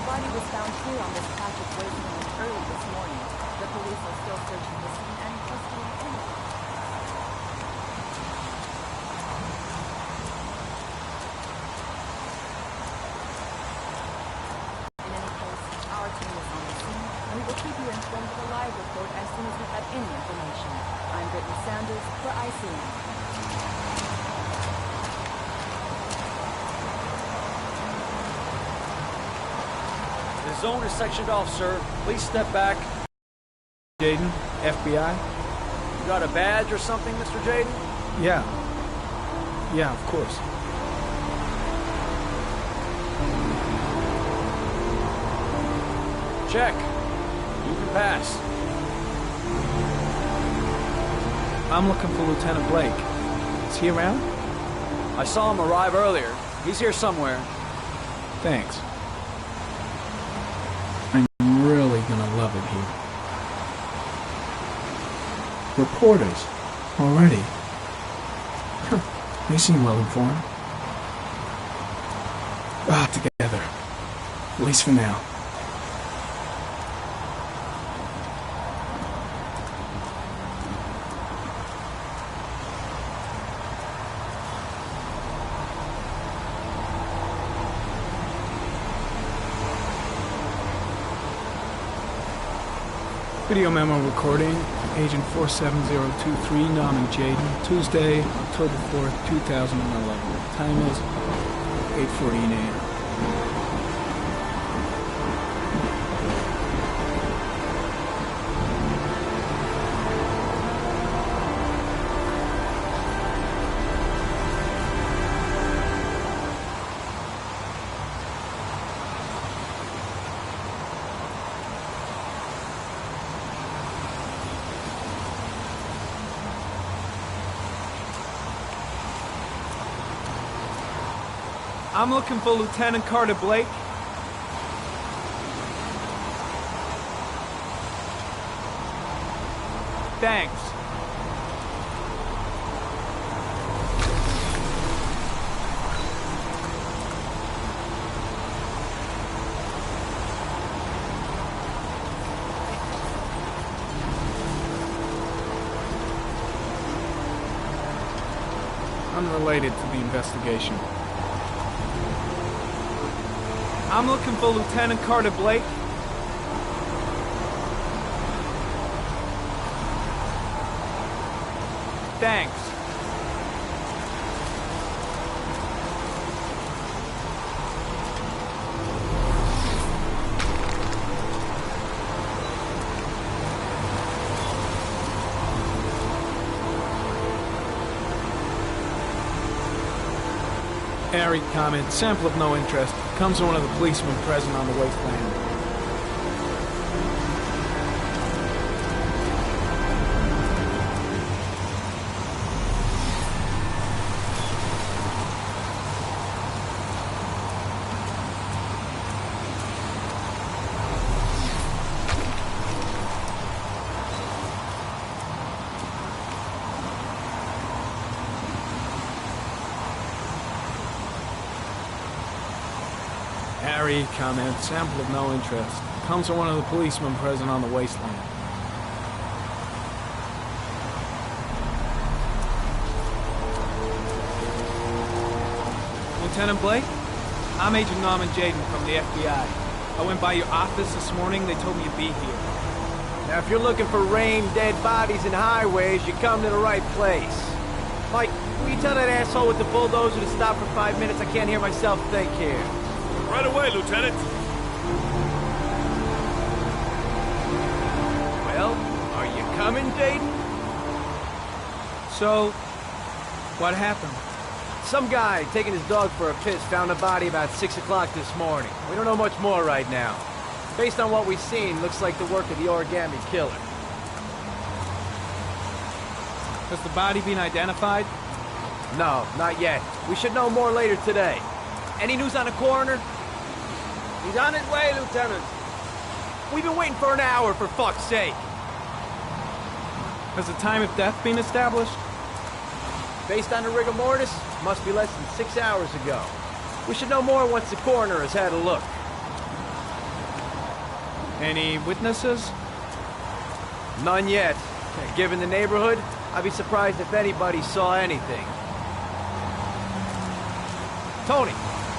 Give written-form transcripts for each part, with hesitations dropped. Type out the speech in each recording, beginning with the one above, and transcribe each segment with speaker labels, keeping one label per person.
Speaker 1: body was found here on this patch of wasteland early this morning. The police are still searching the scene and investigating anything. In any case, our team is on the scene, and we will keep you informed of a live report as soon as we have any information. I'm Brittany Sanders for ICN.
Speaker 2: The zone is sectioned off, sir. Please step back.
Speaker 3: Jaden, FBI?
Speaker 2: You got a badge or something, Mr. Jaden?
Speaker 3: Yeah. Yeah, of course.
Speaker 2: Check. You can pass.
Speaker 3: I'm looking for Lieutenant Blake. Is he around?
Speaker 2: I saw him arrive earlier. He's here somewhere.
Speaker 3: Thanks. I'm really gonna love it here. Reporters. Already. They seem well informed. Together. At least for now. Video memo recording, Agent 47023, Norman Jaden, Tuesday, October 4th, 2011. Time is 8:14 a.m. I'm looking for Lieutenant Carter Blake. Thanks. Unrelated to the investigation. I'm looking for Lieutenant Carter Blake. Thanks. Harry comment, sample of no interest. Comes from one of the policemen present on the wasteland. Harry comment, sample of no interest. Comes from one of the policemen present on the wasteland. Lieutenant Blake? I'm Agent Norman Jaden from the FBI. I went by your office this morning, they told me you'd be here.
Speaker 4: Now if you're looking for rain, dead bodies, and highways, you come to the right place. Mike, will you tell that asshole with the bulldozer to stop for 5 minutes? I can't hear myself think here.
Speaker 5: Right away, Lieutenant.
Speaker 4: Well, are you coming, Jaden?
Speaker 3: So, what happened?
Speaker 4: Some guy taking his dog for a piss found a body about 6 o'clock this morning. We don't know much more right now. Based on what we've seen, looks like the work of the origami killer.
Speaker 3: Has the body been identified?
Speaker 4: No, not yet. We should know more later today. Any news on the coroner?
Speaker 5: He's on his way, Lieutenant.
Speaker 4: We've been waiting for an hour, for fuck's sake.
Speaker 3: Has the time of death been established?
Speaker 4: Based on the rigor mortis, must be less than 6 hours ago. We should know more once the coroner has had a look.
Speaker 3: Any witnesses?
Speaker 4: None yet. Given the neighborhood, I'd be surprised if anybody saw anything. Tony,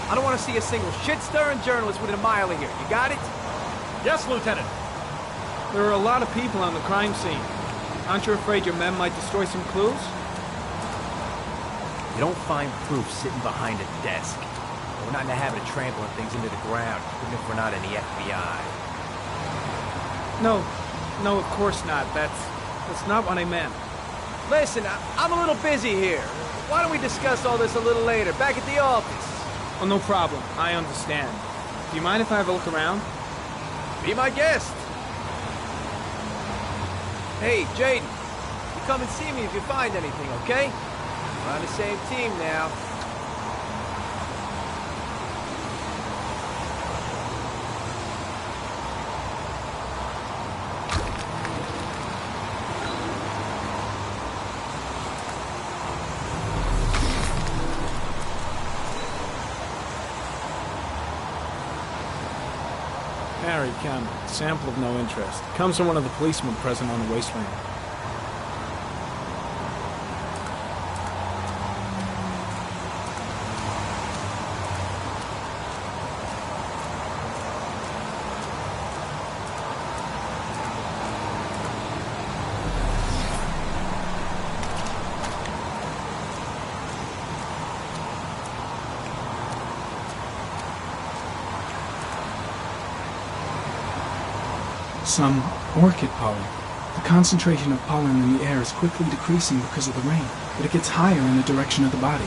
Speaker 4: I don't want to see a single shit-stirring journalist within a mile of here. You got it?
Speaker 5: Yes, Lieutenant.
Speaker 3: There are a lot of people on the crime scene. Aren't you afraid your men might destroy some clues?
Speaker 4: You don't find proof sitting behind a desk. We're not in the habit of trampling things into the ground, even if we're not in the FBI.
Speaker 3: No, of course not. That's not what I meant.
Speaker 4: Listen, I'm a little busy here. Why don't we discuss all this a little later, back at the office?
Speaker 3: Oh, no problem. I understand. Do you mind if I have a look around?
Speaker 4: Be my guest. Hey, Jaden, you come and see me if you find anything, okay? We're on the same team now.
Speaker 3: Harry Cameron, sample of no interest. Comes from one of the policemen present on the wasteland. Some orchid pollen. The concentration of pollen in the air is quickly decreasing because of the rain, but it gets higher in the direction of the body.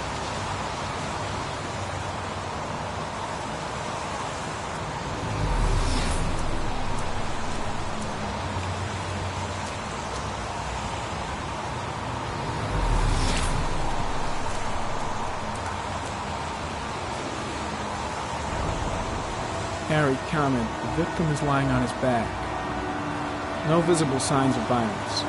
Speaker 3: Harry comment, the victim is lying on his back. No visible signs of violence.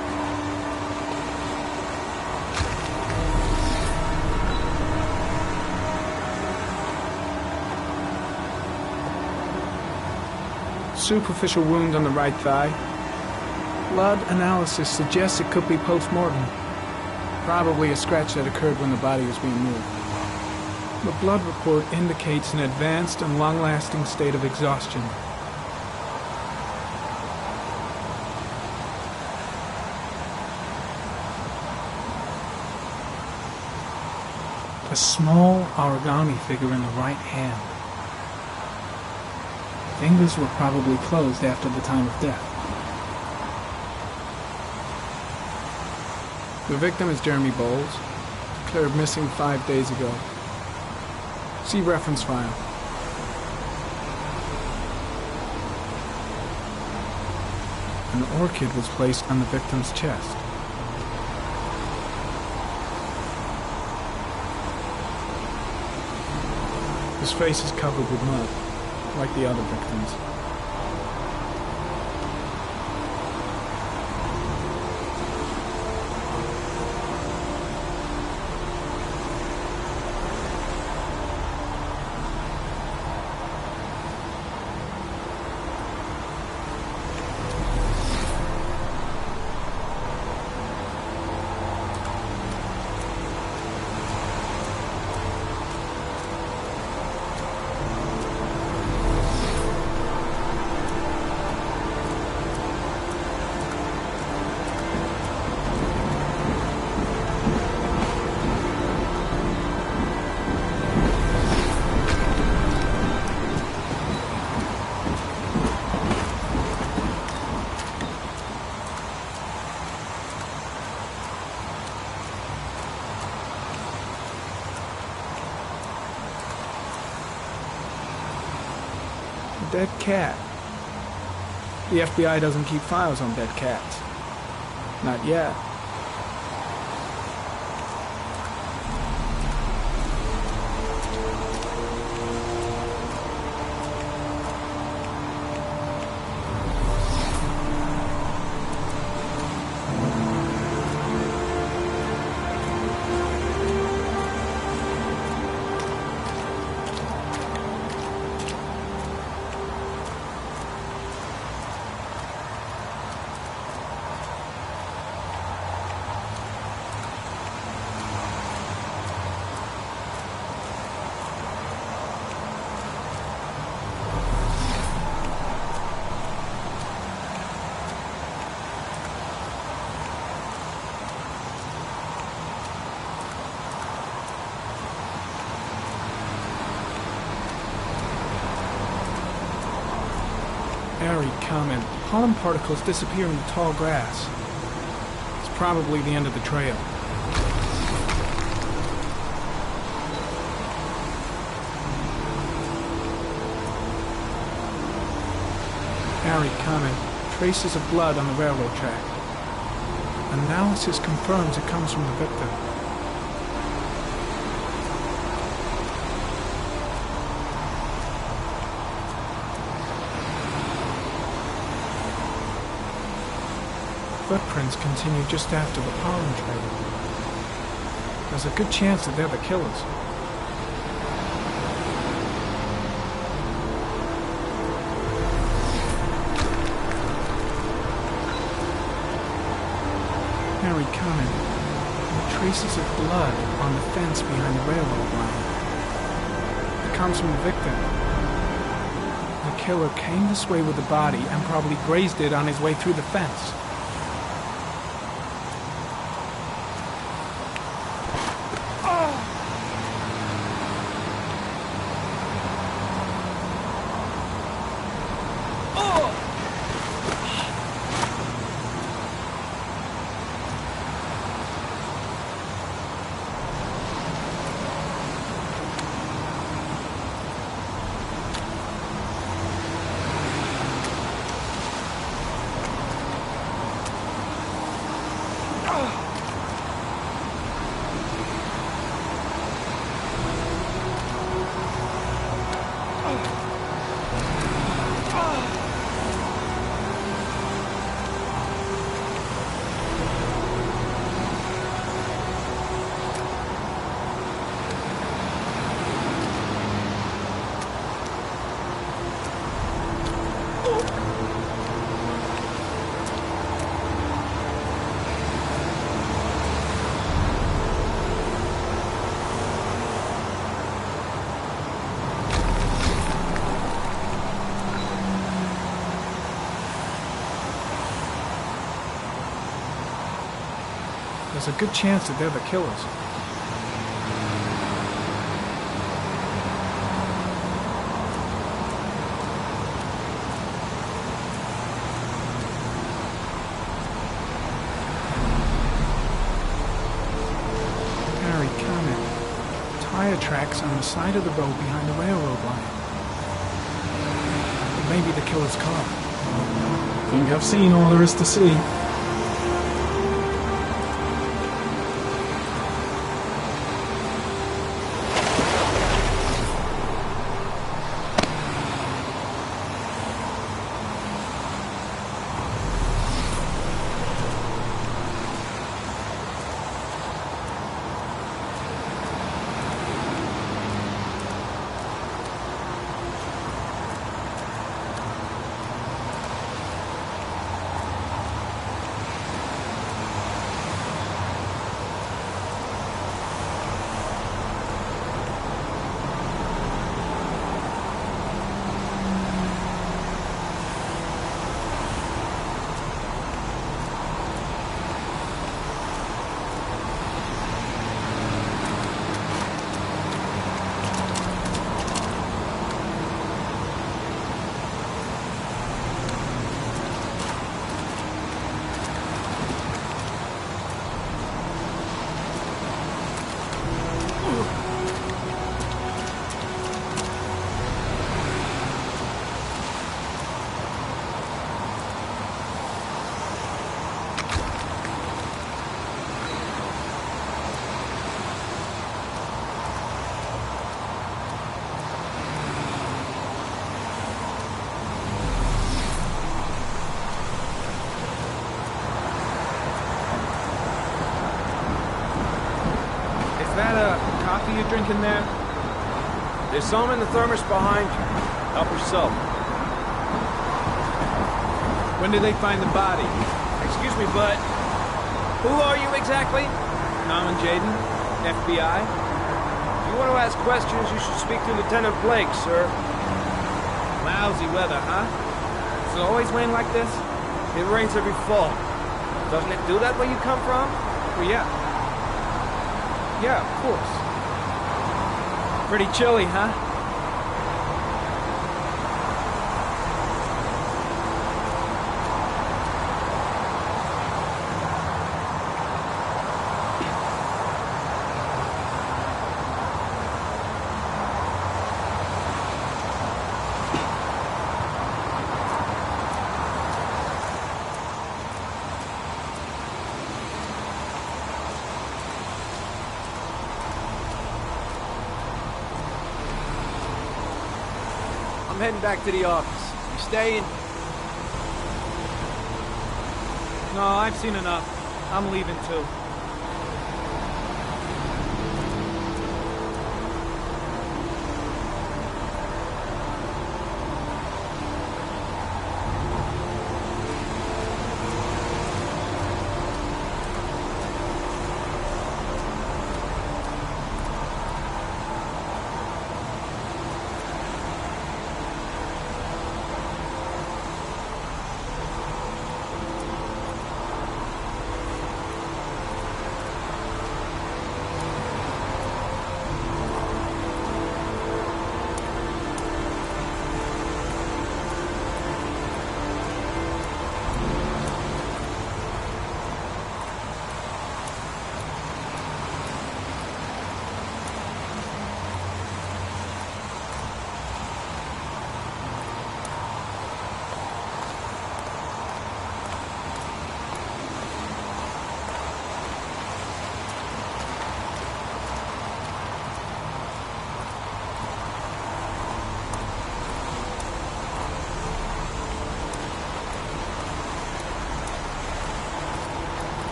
Speaker 3: Superficial wound on the right thigh. Blood analysis suggests it could be post-mortem. Probably a scratch that occurred when the body was being moved. The blood report indicates an advanced and long-lasting state of exhaustion. A small origami figure in the right hand. Fingers were probably closed after the time of death. The victim is Jeremy Bowles, declared missing 5 days ago. See reference file. An orchid was placed on the victim's chest. His face is covered with mud, like the other victims. Dead cat. The FBI doesn't keep files on dead cats. Not yet. Harry, comment. Pollen particles disappear in the tall grass. It's probably the end of the trail. Harry, comment. Traces of blood on the railroad track. Analysis confirms it comes from the victim. Footprints continue just after the pollen trail. There's a good chance that they're the killers. Harry, comment. Traces of blood on the fence behind the railroad line. It comes from the victim. The killer came this way with the body and probably grazed it on his way through the fence. There's a good chance that they're the killers. Harry, comment. Tire tracks on the side of the road behind the railroad line. It may be the killer's car.
Speaker 6: Think I've seen all there is to see.
Speaker 3: Is that a coffee you're drinking there?
Speaker 2: There's some in the thermos behind you. Help yourself.
Speaker 3: When did they find the body?
Speaker 2: Excuse me, but who are you exactly?
Speaker 3: Norman Jaden, FBI.
Speaker 2: If you want to ask questions, you should speak to Lieutenant Blake, sir.
Speaker 3: Lousy weather, huh? Does it always rain like this?
Speaker 2: It rains every fall. Doesn't it do that where you come from?
Speaker 3: Well, yeah. Yeah, of course. Pretty chilly, huh?
Speaker 4: heading back to the office. You staying?
Speaker 6: No, I've seen enough. I'm leaving too.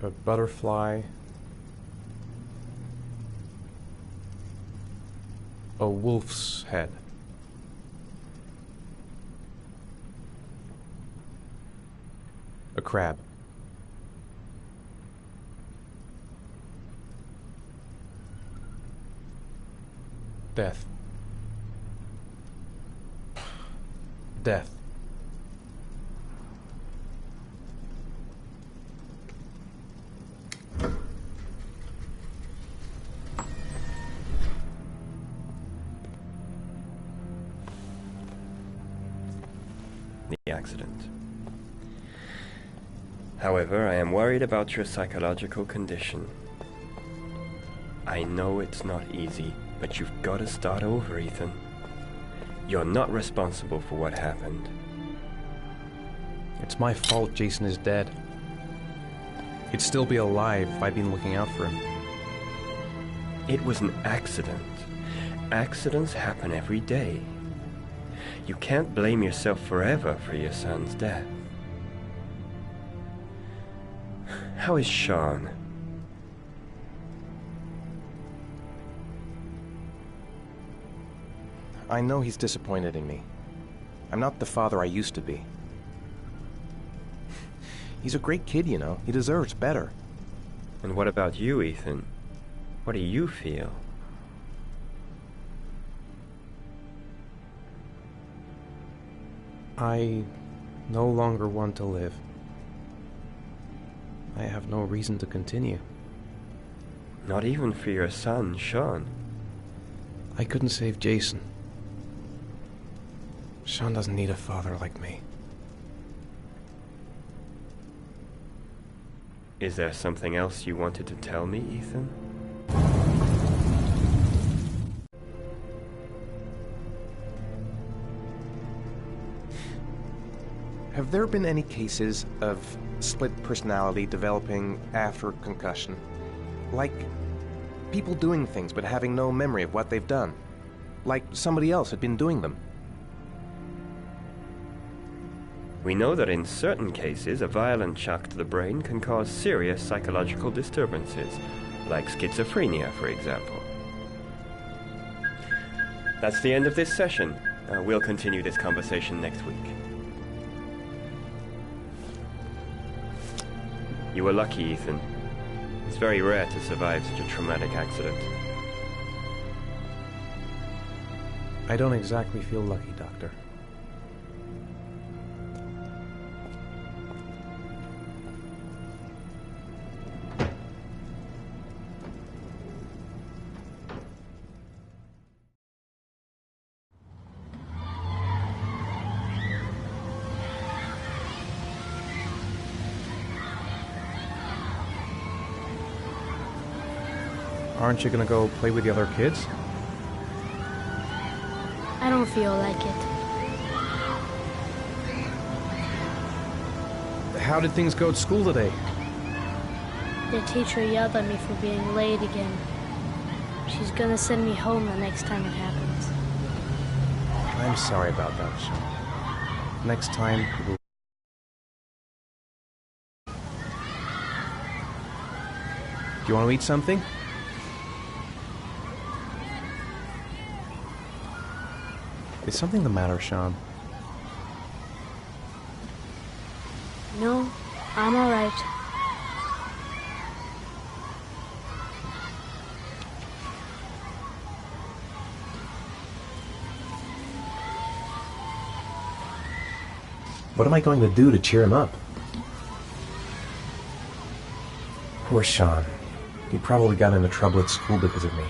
Speaker 7: A butterfly, a wolf's head, a crab, death, death.
Speaker 8: The accident. However, I am worried about your psychological condition. I know it's not easy, but you've got to start over, Ethan. You're not responsible for what happened.
Speaker 7: It's my fault Jason is dead. He'd still be alive if I'd been looking out for him.
Speaker 8: It was an accident. Accidents happen every day. You can't blame yourself forever for your son's death. How is Sean?
Speaker 7: I know he's disappointed in me. I'm not the father I used to be. He's a great kid, you know. He deserves better.
Speaker 8: And what about you, Ethan? What do you feel?
Speaker 7: I no longer want to live. I have no reason to continue.
Speaker 8: Not even for your son, Sean.
Speaker 7: I couldn't save Jason. Sean doesn't need a father like me.
Speaker 8: Is there something else you wanted to tell me, Ethan?
Speaker 7: Have there been any cases of split personality developing after concussion? Like people doing things but having no memory of what they've done? Like somebody else had been doing them?
Speaker 8: We know that in certain cases, a violent shock to the brain can cause serious psychological disturbances, like schizophrenia, for example. That's the end of this session. We'll continue this conversation next week. You were lucky, Ethan. It's very rare to survive such a traumatic accident.
Speaker 7: I don't exactly feel lucky, Doctor. Aren't you gonna go play with the other kids?
Speaker 9: I don't feel like it.
Speaker 7: How did things go at school today?
Speaker 9: The teacher yelled at me for being late again. She's gonna send me home the next time it happens.
Speaker 7: I'm sorry about that, Sean. Next time, we'll... Do you want to eat something? Is something the matter, Sean?
Speaker 9: No, I'm all right.
Speaker 7: What am I going to do to cheer him up? Poor Sean. He probably got into trouble at school because of me.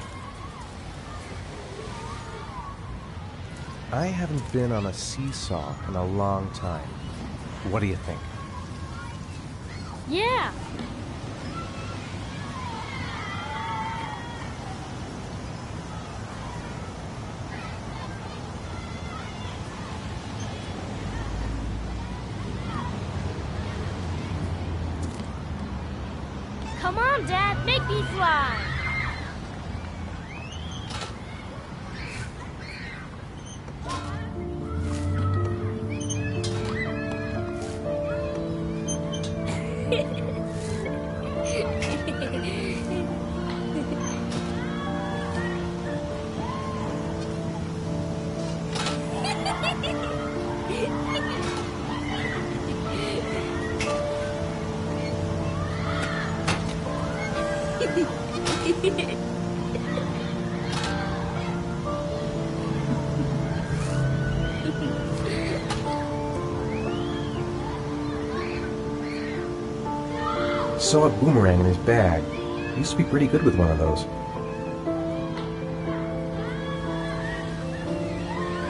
Speaker 7: I haven't been on a seesaw in a long time. What do you think?
Speaker 9: Yeah! Come on, Dad, make me fly!
Speaker 7: Saw a boomerang in his bag. He used to be pretty good with one of those.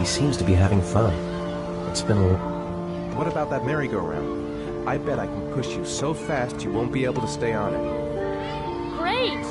Speaker 7: He seems to be having fun. It's been a... What about that merry-go-round? I bet I can push you so fast you won't be able to stay on it.
Speaker 9: Great!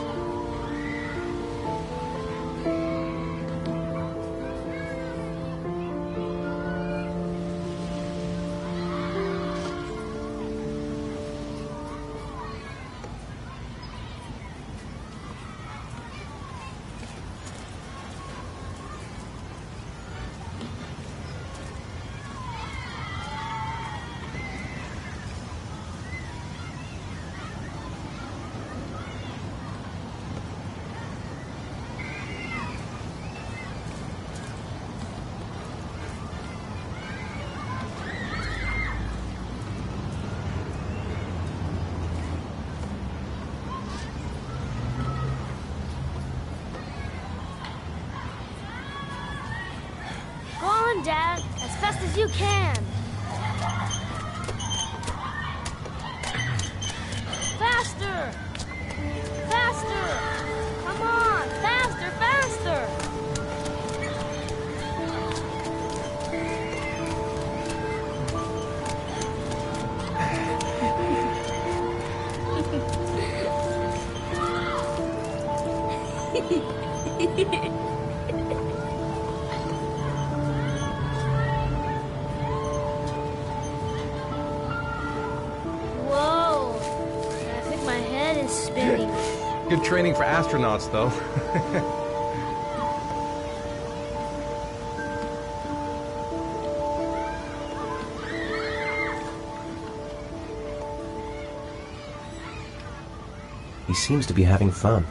Speaker 9: Dad, as fast as you can. Faster! Faster! Come on! Faster, faster!
Speaker 7: Good training for astronauts, though. He seems to be having fun.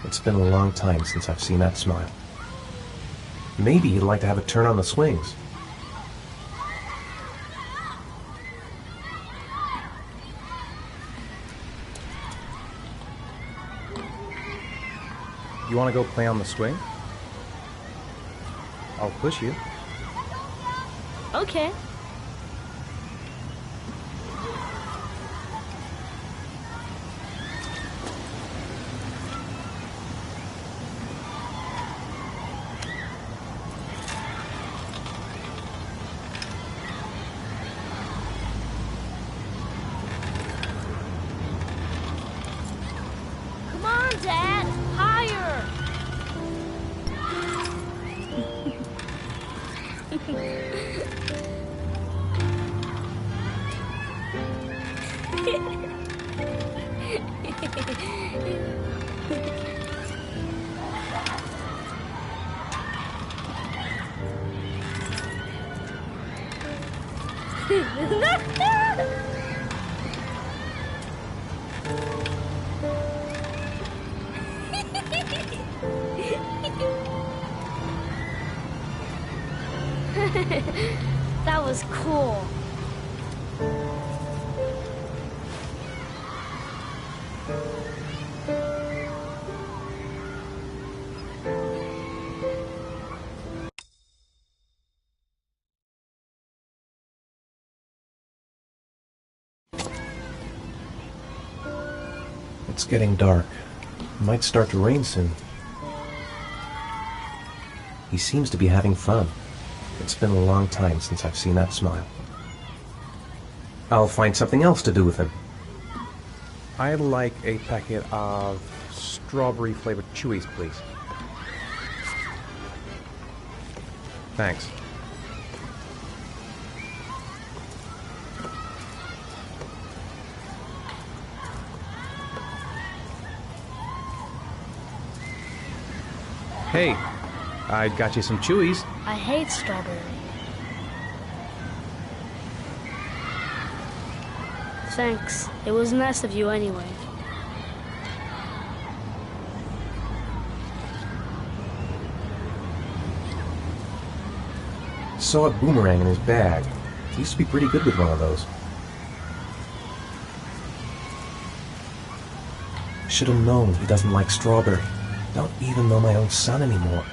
Speaker 7: It's been a long time since I've seen that smile. Maybe he'd like to have a turn on the swings. You want to go play on the swing? I'll push you.
Speaker 9: Okay. Come on, Dad! Higher! That was cool.
Speaker 7: It's getting dark. It might start to rain soon. He seems to be having fun. It's been a long time since I've seen that smile. I'll find something else to do with him. I'd like a packet of strawberry-flavored chewies, please. Thanks. Hey, I got you some chewies.
Speaker 9: I hate strawberry. Thanks. It was nice of you anyway.
Speaker 7: Saw a boomerang in his bag. He used to be pretty good with one of those. Should have known he doesn't like strawberry. Don't even know my own son anymore.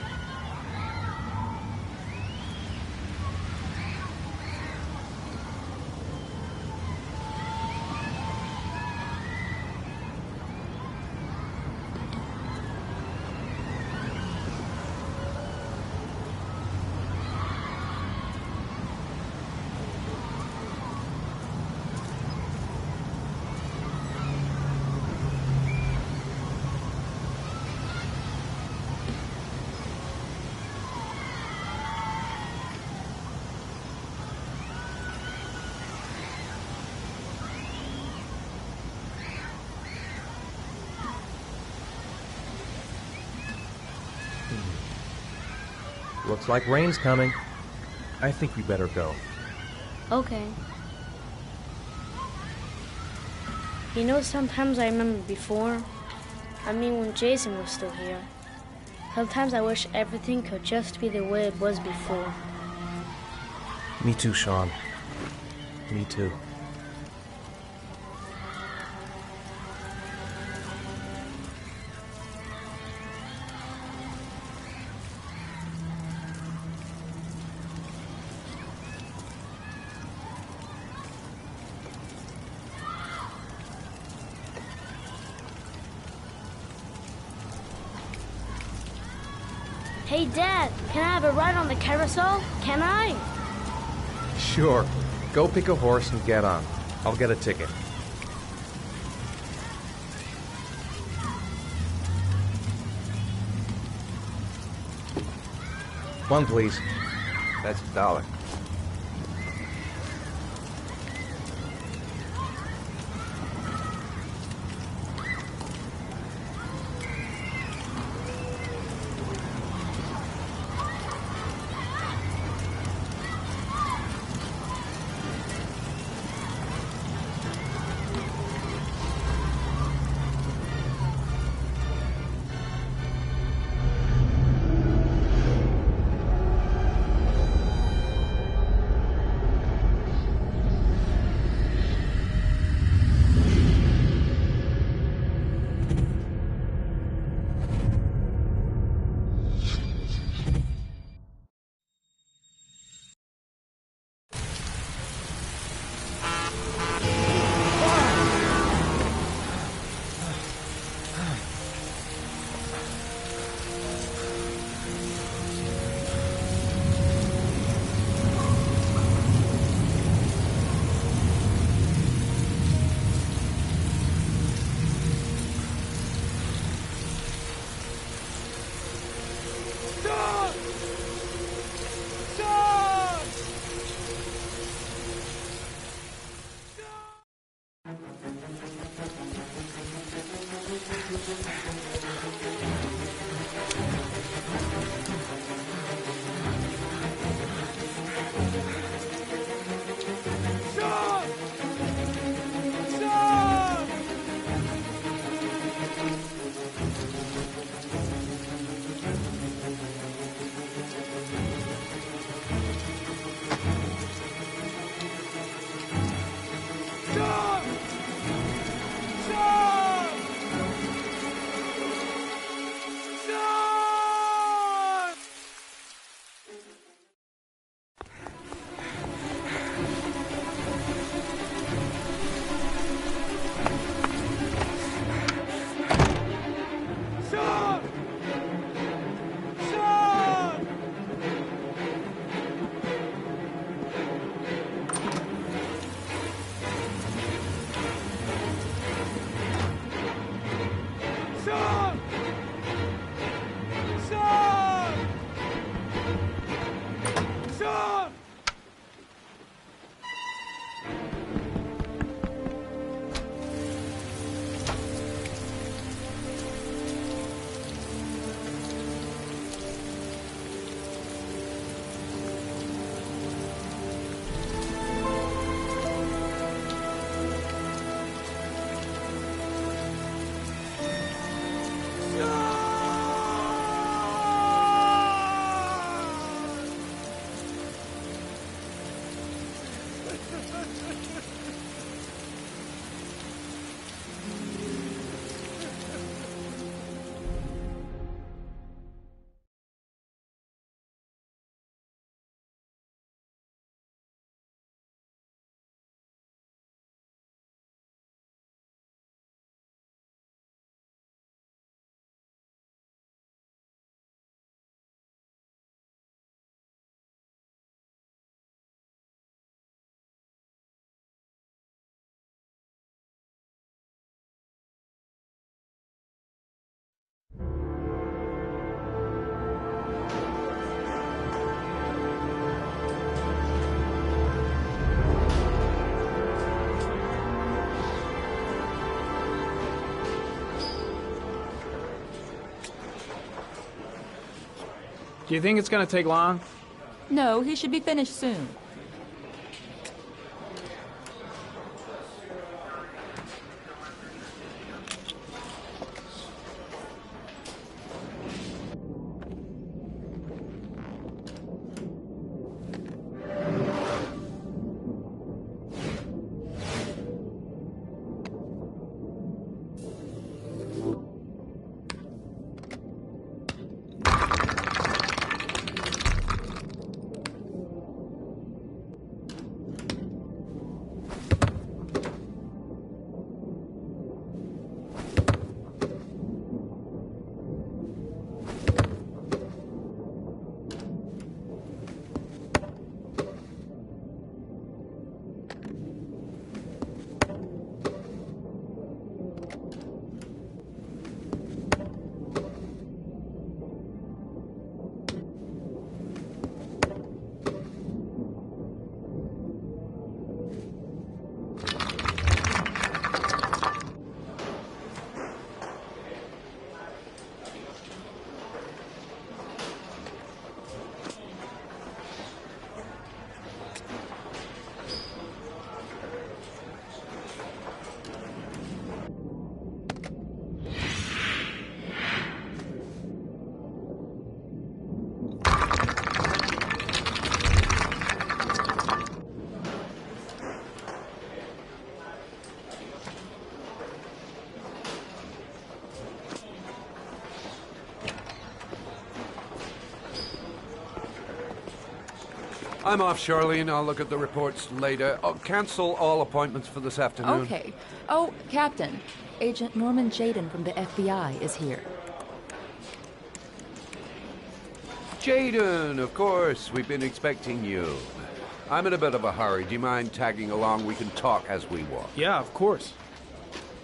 Speaker 7: Looks like rain's coming. I think we better go.
Speaker 9: Okay. You know, sometimes I remember before. I mean, when Jason was still here. Sometimes I wish everything could just be the way it was before.
Speaker 7: Me too, Sean. Me too.
Speaker 9: Hey, Dad, can I have a ride on the carousel? Can I?
Speaker 7: Sure. Go pick a horse and get on. I'll get a ticket. One, please.
Speaker 4: That's $1.
Speaker 3: Do you think it's gonna take long?
Speaker 1: No, he should be finished soon.
Speaker 10: I'm off, Charlene. I'll look at the reports later. Oh, cancel all appointments for this afternoon.
Speaker 1: Okay. Oh, Captain. Agent Norman Jaden from the FBI is here.
Speaker 10: Jaden, of course. We've been expecting you. I'm in a bit of a hurry. Do you mind tagging along? We can talk as we walk.
Speaker 3: Yeah, of course.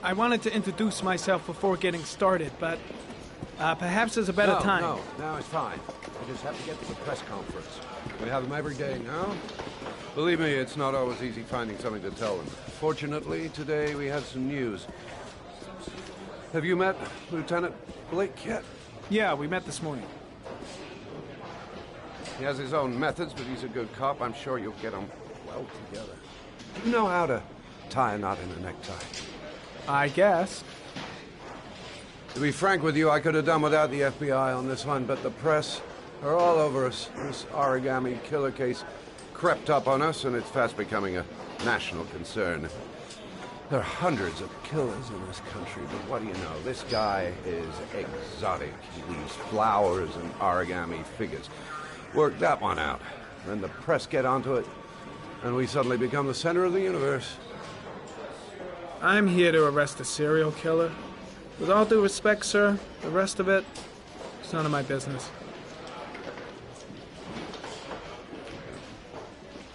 Speaker 3: I wanted to introduce myself before getting started, but perhaps there's a better time.
Speaker 10: No, it's fine. I just have to get to the press conference. We have them every day now. Believe me, it's not always easy finding something to tell them. Fortunately, today we have some news. Have you met Lieutenant Blake yet?
Speaker 3: Yeah, we met this morning.
Speaker 10: He has his own methods, but he's a good cop. I'm sure you'll get them well together. Do you know how to tie a knot in a necktie?
Speaker 3: I guess.
Speaker 10: To be frank with you, I could have done without the FBI on this one, but the press are all over us. This origami killer case crept up on us, and it's fast becoming a national concern. There are hundreds of killers in this country, but what do you know? This guy is exotic. He leaves flowers and origami figures. Work that one out. Then the press get onto it, and we suddenly become the center of the universe.
Speaker 3: I'm here to arrest a serial killer. With all due respect, sir, the rest of it, it's none of my business.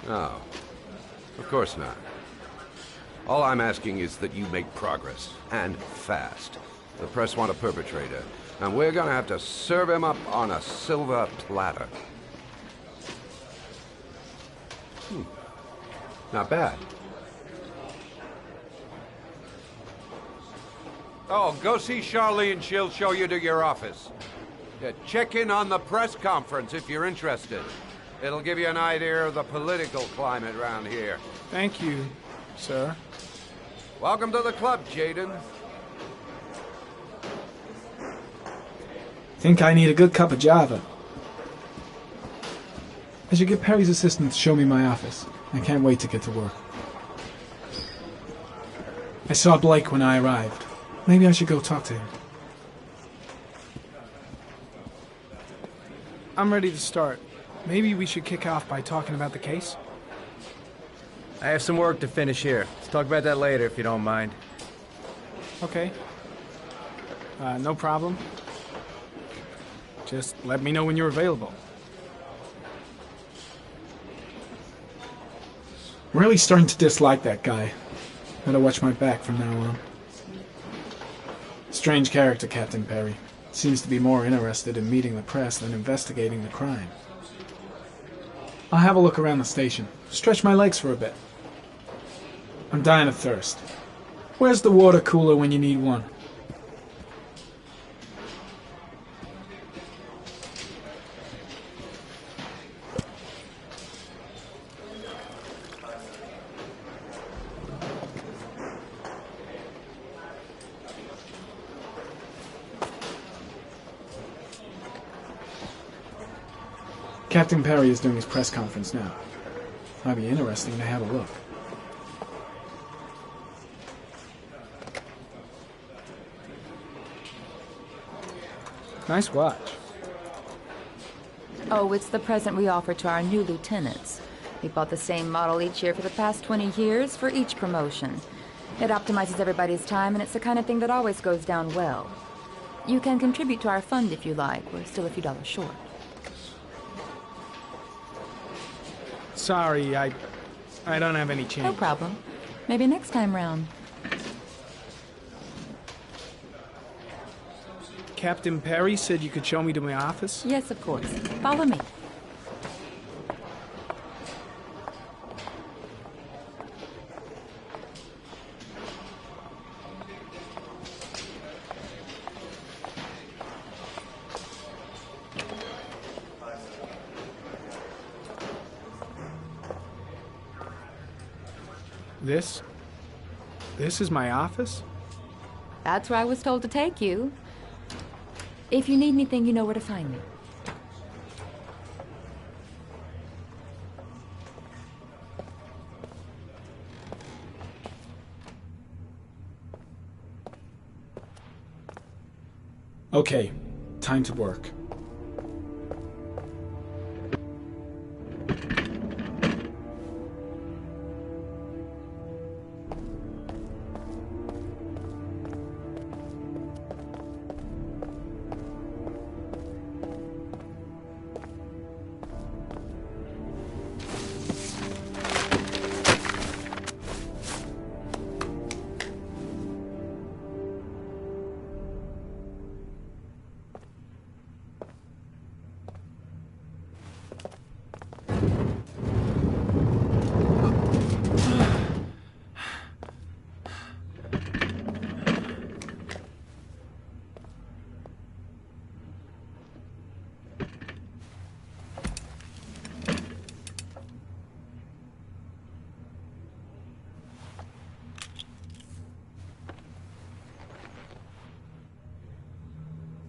Speaker 10: No, of course not. All I'm asking is that you make progress, and fast. The press want a perpetrator, and we're gonna have to serve him up on a silver platter. Not bad. Oh, go see Charlene. She'll show you to your office. Yeah, check in on the press conference if you're interested. It'll give you an idea of the political climate around here.
Speaker 3: Thank you, sir.
Speaker 10: Welcome to the club, Jaden.
Speaker 3: Think I need a good cup of Java. I should get Perry's assistant to show me my office. I can't wait to get to work. I saw Blake when I arrived. Maybe I should go talk to him. I'm ready to start. Maybe we should kick off by talking about the case?
Speaker 4: I have some work to finish here. Let's talk about that later if you don't mind.
Speaker 3: Okay. No problem. Just let me know when you're available. I'm really starting to dislike that guy. Better watch my back from now on. Strange character, Captain Perry. Seems to be more interested in meeting the press than investigating the crime. I'll have a look around the station. Stretch my legs for a bit. I'm dying of thirst. Where's the water cooler when you need one? Captain Perry is doing his press conference now. Might be interesting to have a look. Nice watch.
Speaker 1: Oh, it's the present we offer to our new lieutenants. We bought the same model each year for the past 20 years for each promotion. It optimizes everybody's time, and it's the kind of thing that always goes down well. You can contribute to our fund if you like. We're still a few dollars short.
Speaker 3: Sorry, I don't have any change.
Speaker 1: No problem. Maybe next time round.
Speaker 3: Captain Perry said you could show me to my office?
Speaker 1: Yes, of course. Follow me.
Speaker 3: This is my office?
Speaker 1: That's where I was told to take you. If you need anything, you know where to find me.
Speaker 3: Okay, time to work.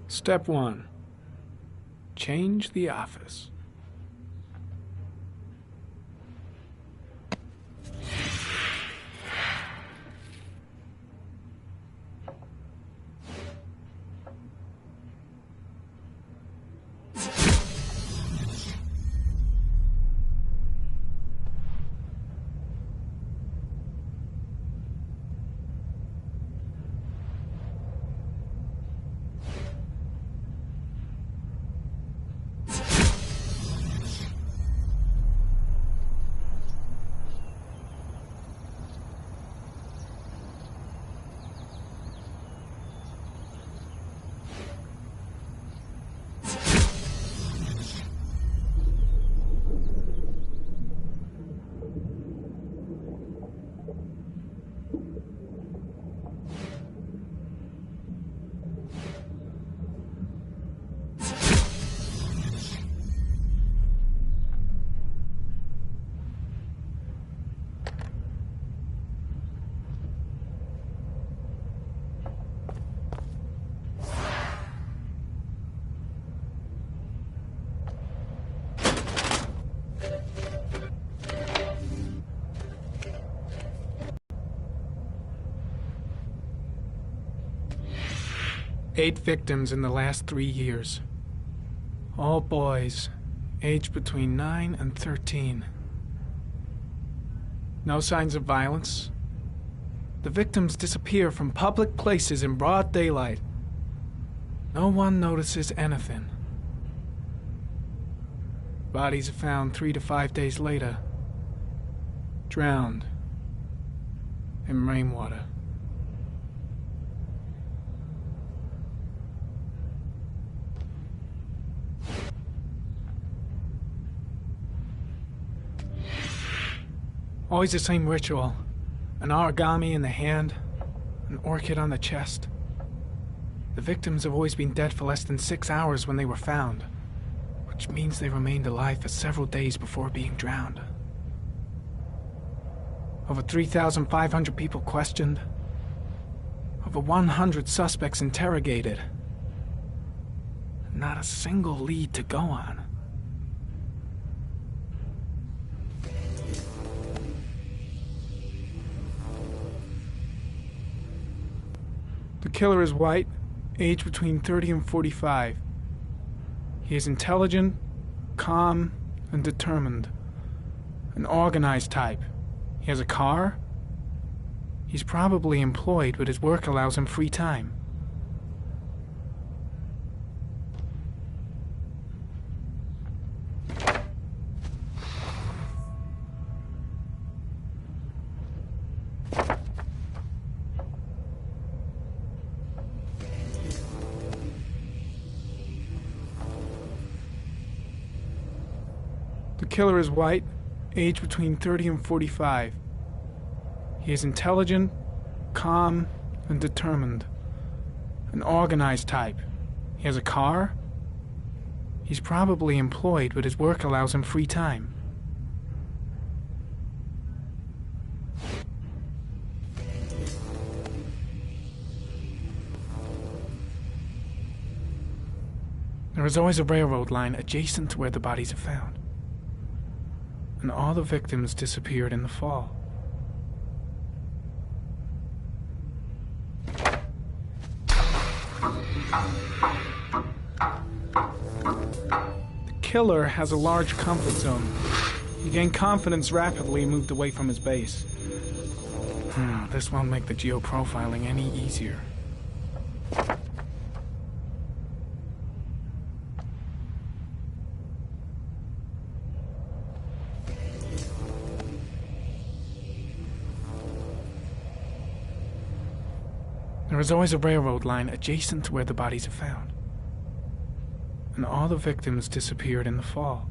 Speaker 3: Step 1. Change the office. Eight victims in the last 3 years. All boys, aged between 9 and 13. No signs of violence. The victims disappear from public places in broad daylight. No one notices anything. Bodies are found 3 to 5 days later, drowned in rainwater. Always the same ritual. An origami in the hand, an orchid on the chest. The victims have always been dead for less than 6 hours when they were found, which means they remained alive for several days before being drowned. Over 3,500 people questioned. Over 100 suspects interrogated. Not a single lead to go on. The killer is white, aged between 30 and 45. He is intelligent, calm, and determined. An organized type. He has a car. He's probably employed, but his work allows him free time. The killer is white, aged between 30 and 45. He is intelligent, calm, and determined. An organized type. He has a car. He's probably employed, but his work allows him free time. There is always a railroad line adjacent to where the bodies are found. And all the victims disappeared in the fall. The killer has a large comfort zone. He gained confidence rapidly and moved away from his base. This won't make the geoprofiling any easier. There is always a railroad line adjacent to where the bodies are found. And all the victims disappeared in the fall.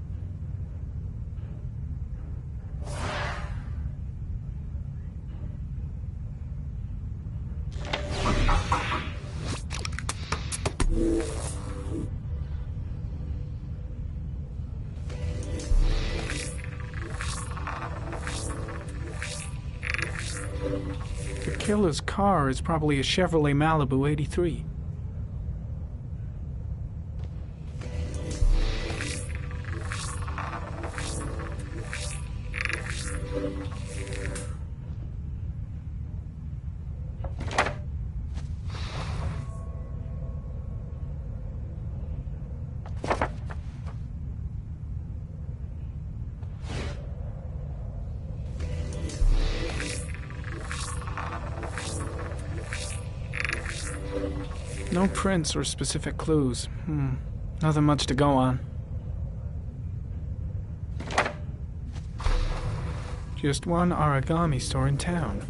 Speaker 3: The killer's car is probably a Chevrolet Malibu 83. No prints or specific clues. Nothing much to go on. Just one origami store in town.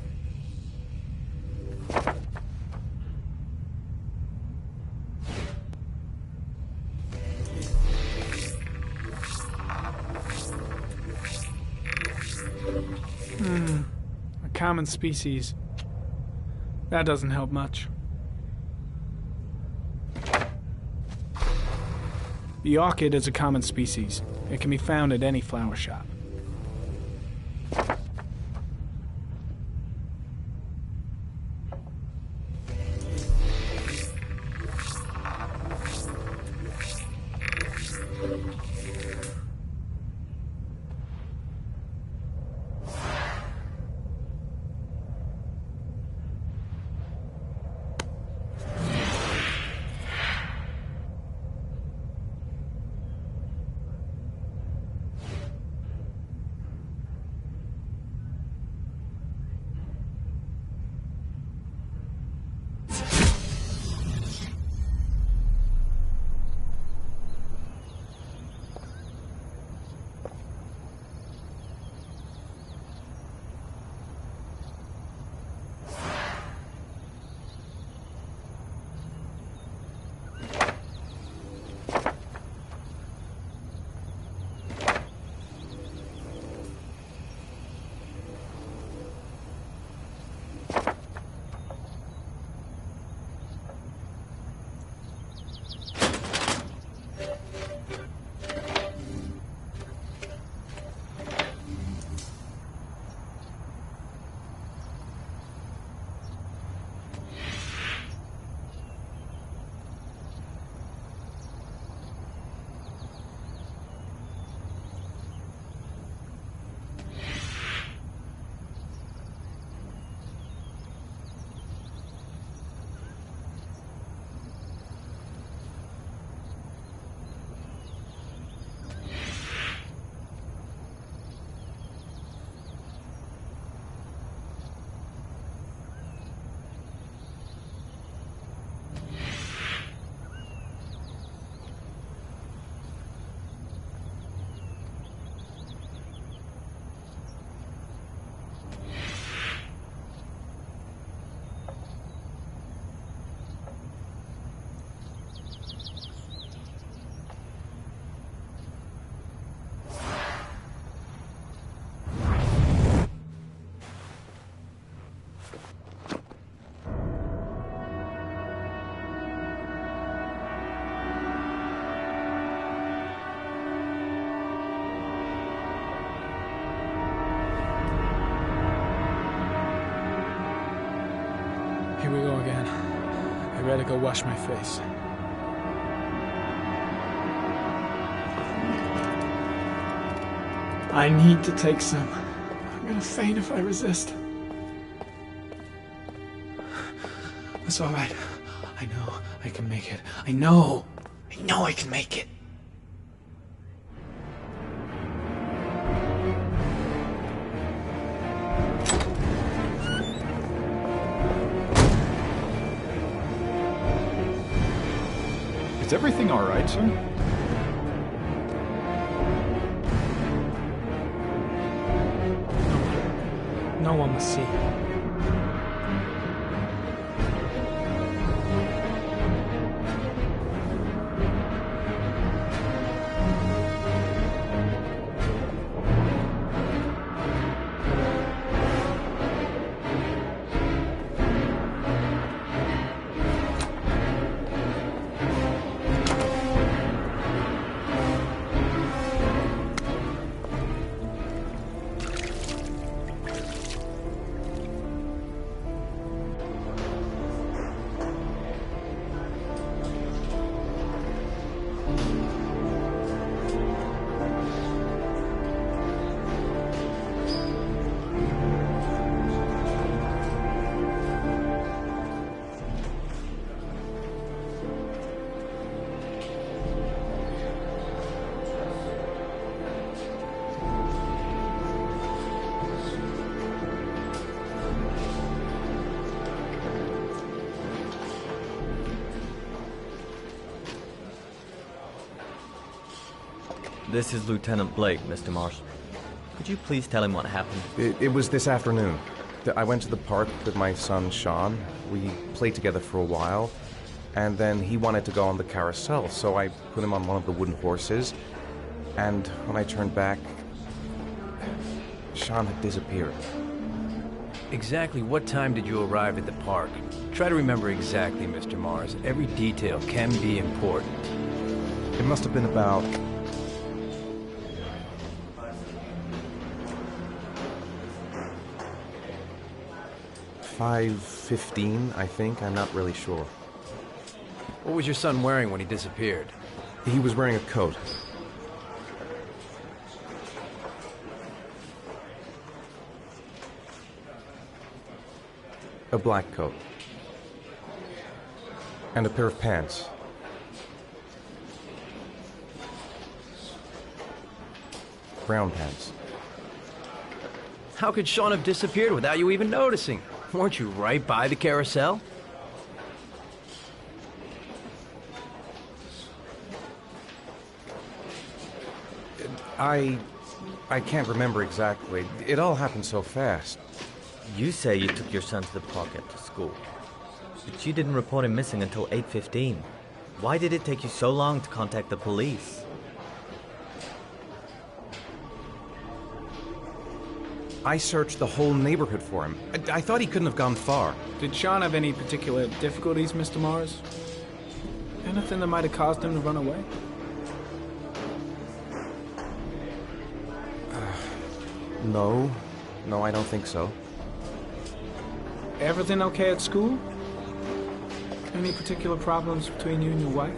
Speaker 3: A common species. That doesn't help much. The orchid is a common species. It can be found at any flower shop. Here we go again. I better go wash my face. I need to take some. I'm gonna faint if I resist. That's all right. I know I can make it. I know I can make it.
Speaker 11: Is everything all right, sir?
Speaker 3: No one must see.
Speaker 12: This is Lieutenant Blake, Mr. Mars. Could you please tell him what happened?
Speaker 7: It was this afternoon. I went to the park with my son, Sean. We played together for a while, and then he wanted to go on the carousel, so I put him on one of the wooden horses, and when I turned back, Sean had disappeared.
Speaker 4: Exactly what time did you arrive at the park? Try to remember exactly, Mr. Mars. Every detail can be important.
Speaker 7: It must have been about 5:15, I think. I'm not really sure.
Speaker 4: What was your son wearing when he disappeared?
Speaker 7: He was wearing a coat. A black coat. And a pair of pants. Brown pants.
Speaker 4: How could Sean have disappeared without you even noticing? Weren't you right by the carousel?
Speaker 7: I can't remember exactly. It all happened so fast.
Speaker 12: You say you took your son to the park after school, but you didn't report him missing until 8:15. Why did it take you so long to contact the police?
Speaker 7: I searched the whole neighborhood for him. I thought he couldn't have gone far.
Speaker 3: Did Sean have any particular difficulties, Mr. Mars? Anything that might have caused him to run away?
Speaker 7: No, I don't think so.
Speaker 3: Everything okay at school? Any particular problems between you and your wife?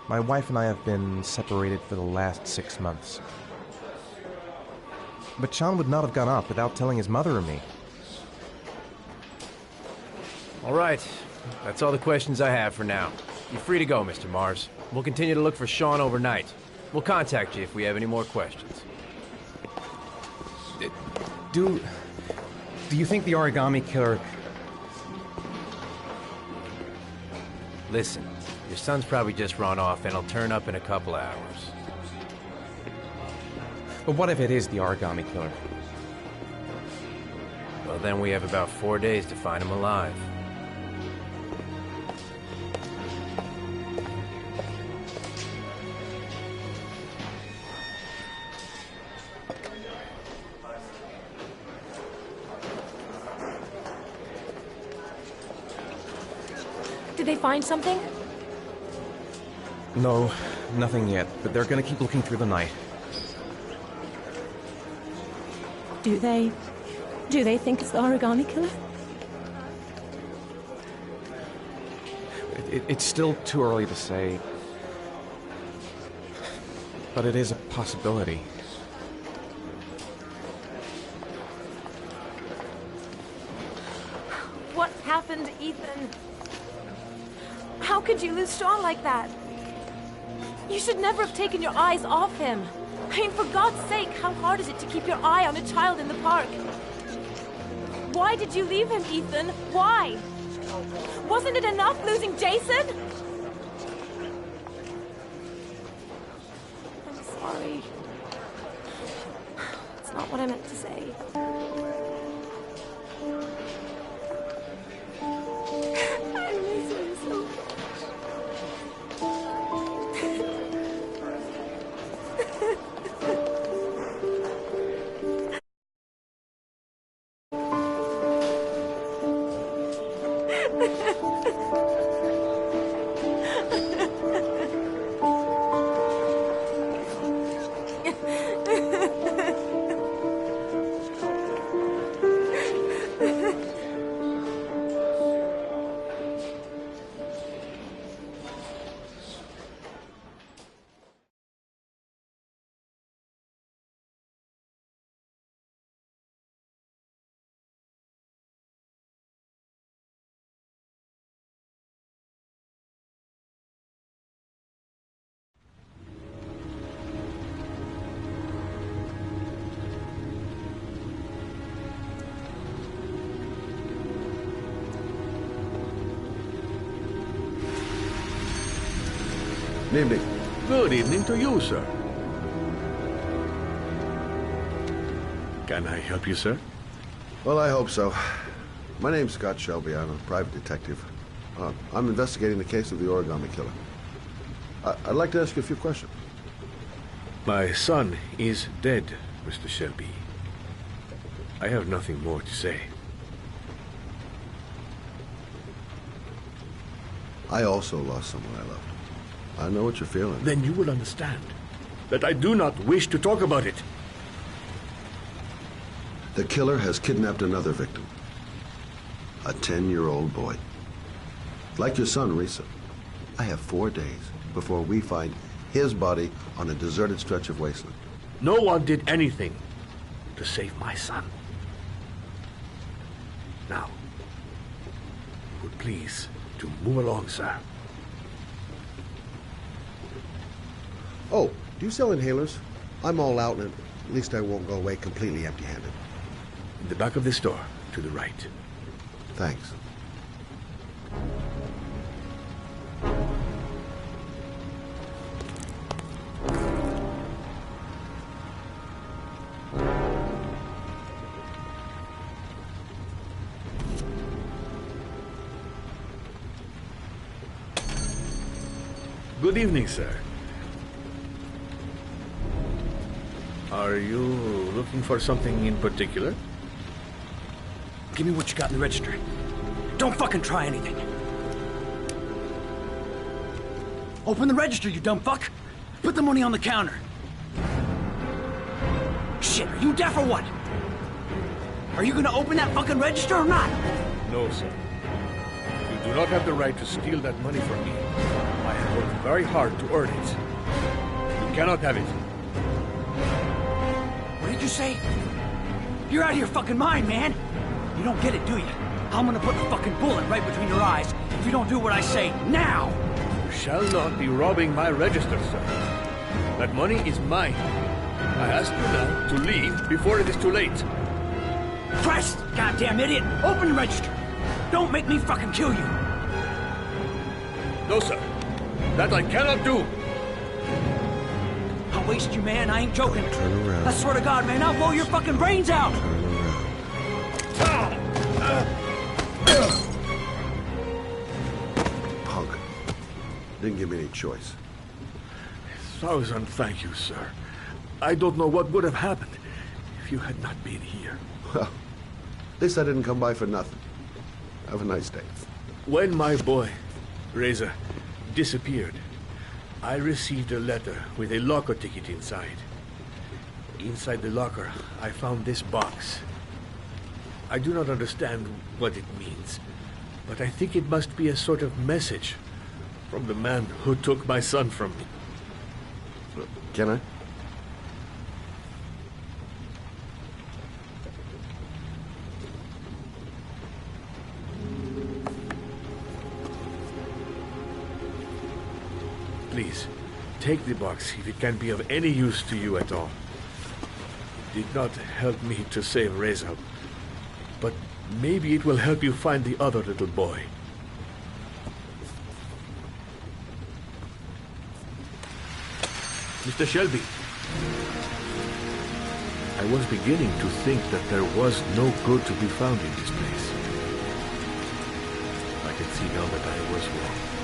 Speaker 7: My wife and I have been separated for the last 6 months. But Sean would not have gone off without telling his mother or me.
Speaker 4: All right. That's all the questions I have for now. You're free to go, Mr. Mars. We'll continue to look for Sean overnight. We'll contact you if we have any more questions.
Speaker 7: Do you think the origami killer...
Speaker 4: Listen, your son's probably just run off and he'll turn up in a couple hours.
Speaker 7: But what if it is the origami killer?
Speaker 4: Well, then we have about 4 days to find him alive.
Speaker 13: Did they find something?
Speaker 7: No, nothing yet, but they're gonna keep looking through the night.
Speaker 13: Do they think it's the origami killer?
Speaker 7: It's still too early to say. But it is a possibility.
Speaker 13: What happened, Ethan? How could you lose Sean like that? You should never have taken your eyes off him. I mean, for God's sake, how hard is it to keep your eye on a child in the park? Why did you leave him, Ethan? Why? Wasn't it enough losing Jason? I'm sorry. It's not what I meant to say. I miss him so much.
Speaker 10: Good evening.
Speaker 5: Good evening to you, sir. Can I help you, sir?
Speaker 10: Well, I hope so. My name's Scott Shelby. I'm a private detective. I'm investigating the case of the origami killer. I'd like to ask you a few questions.
Speaker 5: My son is dead, Mr. Shelby. I have nothing more to say.
Speaker 10: I also lost someone I loved. I know what you're feeling.
Speaker 5: Then you will understand that I do not wish to talk about it.
Speaker 10: The killer has kidnapped another victim. A 10-year-old boy. Like your son, Risa. I have 4 days before we find his body on a deserted stretch of wasteland.
Speaker 5: No one did anything to save my son. Now, would please to move along, sir.
Speaker 10: Oh, do you sell inhalers? I'm all out, and at least I won't go away completely empty-handed.
Speaker 5: In the back of the store, to the right.
Speaker 10: Thanks.
Speaker 5: Good evening, sir. Are you looking for something in particular?
Speaker 2: Give me what you got in the register. Don't fucking try anything. Open the register, you dumb fuck. Put the money on the counter. Shit, are you deaf or what? Are you gonna open that fucking register or not?
Speaker 5: No, sir. You do not have the right to steal that money from me. I have worked very hard to earn it. You cannot have it.
Speaker 2: What did you say? You're out of your fucking mind, man. You don't get it, do you? I'm gonna put the fucking bullet right between your eyes if you don't do what I say now.
Speaker 5: You shall not be robbing my register, sir. That money is mine. I ask you now to leave before it is too late.
Speaker 2: Christ, goddamn idiot! Open the register. Don't make me fucking kill you.
Speaker 5: No, sir. That I cannot do.
Speaker 2: I'll waste you, man. I ain't joking.
Speaker 10: Turn around.
Speaker 2: I swear to God, man, I'll blow your fucking brains out.
Speaker 10: Punk. Didn't give me any choice.
Speaker 5: 1,000 thank you, sir. I don't know what would have happened if you had not been here.
Speaker 10: Well, at least I didn't come by for nothing. Have a nice day.
Speaker 5: When my boy, Reza, disappeared, I received a letter with a locker ticket inside. Inside the locker, I found this box. I do not understand what it means, but I think it must be a sort of message from the man who took my son from me.
Speaker 10: Can I?
Speaker 5: Please, take the box if it can be of any use to you at all. It did not help me to save Reza, but maybe it will help you find the other little boy. Mr. Shelby, I was beginning to think that there was no good to be found in this place. I can see now that I was wrong.